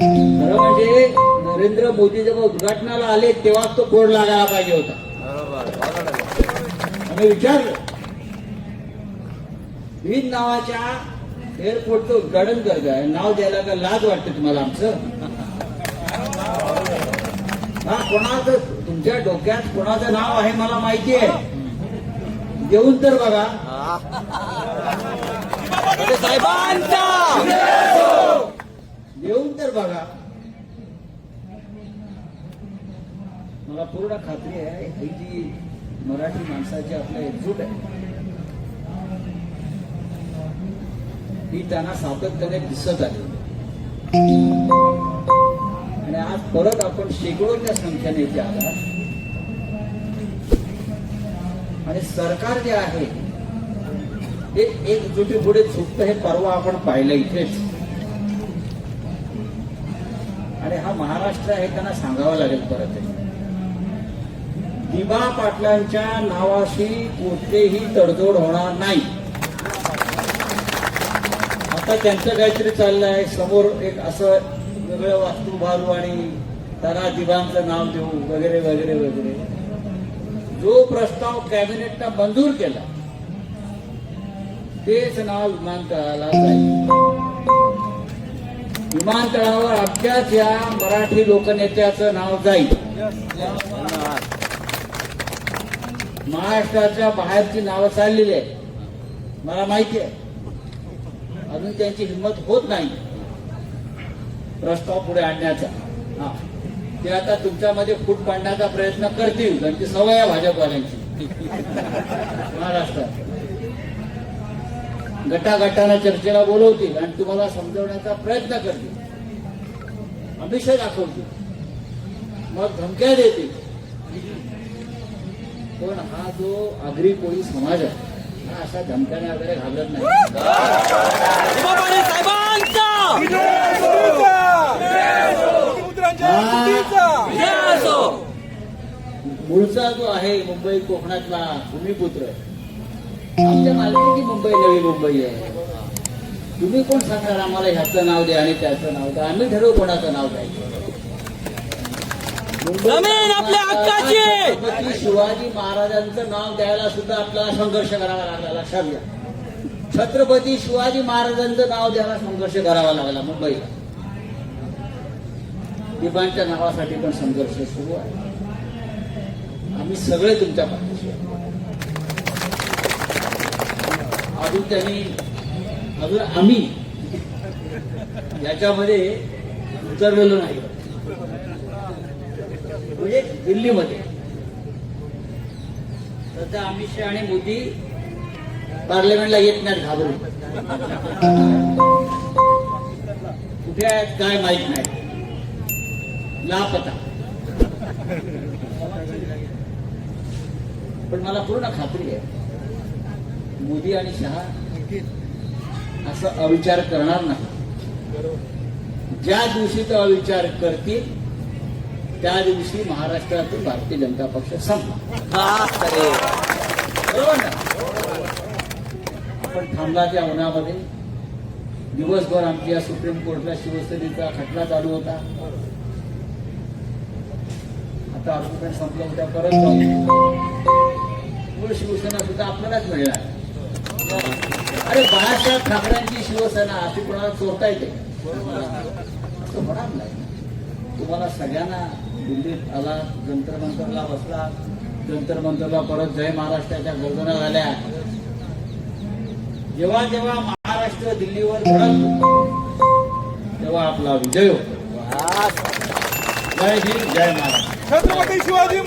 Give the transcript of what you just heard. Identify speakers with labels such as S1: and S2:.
S1: खरं म्हणजे नरेंद्र मोदी जेव्हा उद्घाटनाला आले तेव्हाच तो बोर्ड लागायला पाहिजे होता. आम्ही विचारलं विविध नावाच्या एअरपोर्टचं उद्घाटन करताय, नाव द्यायला का लाज वाटते तुम्हाला आमचं? हा कोणाचं तुमच्या डोक्यात कोणाचं नाव आहे मला माहिती आहे, देऊन तर बघा.
S2: साहेबांचा
S1: देऊन तर बघा. मला पूर्ण खात्री आहे ही जी मराठी माणसाची आपल्या एकजूट आहे ही त्यांना सातत्याने दिसत आहे. आणि आज परत आपण शेकडोच्या संख्येने इथे आला आणि सरकार जे आहे ते एकजुटी पुढे झुकतं हे परवा आपण पाहिलं इथेच. आणि हा महाराष्ट्र आहे त्यांना सांगावं लागेल परत. दिबा पाटलांच्या नावाशी कोणतेही तडजोड होणार नाही. आता त्यांचं काहीतरी चाललंय, समोर एक असं वेगळं वास्तू बाजू आणि त्याला दिबांचं नाव देऊ वगैरे वगैरे वगैरे. जो प्रस्ताव कॅबिनेटनं मंजूर केला तेच नाव विमानतळाला जाईल. विमानतळावर अख्ख्याच या मराठी लोकनेत्याचं नाव जाईल. महाराष्ट्राच्या बाहेरची नावं चाललेली आहे मला माहिती आहे. अजून त्यांची हिंमत होत नाही प्रस्ताव पुढे आणण्याचा. ते आता तुमच्यामध्ये फूट पाडण्याचा प्रयत्न करतील, त्यांची सवय आहे भाजपवाल्यांची. महाराष्ट्रात गटागटाने चर्चेला बोलवतील आणि तुम्हाला समजवण्याचा प्रयत्न करतील, अभिषेक दाखवतील, मग धमक्या देतील. पण हा जो आगरी कोळी समाज आहे हा अशा धमक्याने वगैरे घालत नाही. मूळचा जो आहे मुंबई कोकणातला भूमिपुत्र, आमच्या मालकीची मुंबई नवी मुंबई आहे. तुम्ही कोण सांगणार आम्हाला ह्याचं नाव द्या आणि त्याचं नाव द्या? आम्ही ठरवू कोणाचं नाव द्यायचं.
S2: आपल्या हक्काची
S1: शिवाजी महाराजांचं नाव द्यायला सुद्धा आपल्याला संघर्ष करावा लागला. लक्षात घ्या, छत्रपती शिवाजी महाराजांचं नाव द्यायला संघर्ष करावा लागला मुंबईला. दिबांच्या नावासाठी पण संघर्ष सुरू आहे. आम्ही सगळे तुमच्या पाठीशी अजून आम्ही याच्यामध्ये उतरलेलो नाही. म्हणजे दिल्लीमध्ये सध्या अमित शहा आणि मोदी पार्लमेंटला येत नाहीत घाबरून. कुठे आहेत काय माहित नाही, लापता. पण मला पूर्ण खात्री आहे मोदी आणि शहा असं अविचार करणार नाही. ज्या दिवशी तो अविचार करतील त्या दिवशी महाराष्ट्रातून भारतीय जनता पक्ष संपला. बरोबर ना? आपण थांबला त्या उन्हामध्ये दिवसभर आमच्या सुप्रीम कोर्टला शिवसेनेचा खटला चालू होता. आता आर्ग्युमेंट संपलं होत्या परत मूळ शिवसेना सुद्धा आपल्यालाच मिळणार. अरे बाळासाहेब ठाकरेंची शिवसेना अशी कोणाला चोरता येते असं होणार नाही. तुम्हाला सगळ्यांना दिल्लीत आला, जंतर मंतरला बसला, जंतर मंतरला परत जय महाराष्ट्राच्या गर्जना झाल्या. जेव्हा जेव्हा महाराष्ट्र दिल्लीवर धडकतो तेव्हा आपला विजय होतो. जय हिंद, जय महाराष्ट्र.
S3: छत्रपती शिवाजी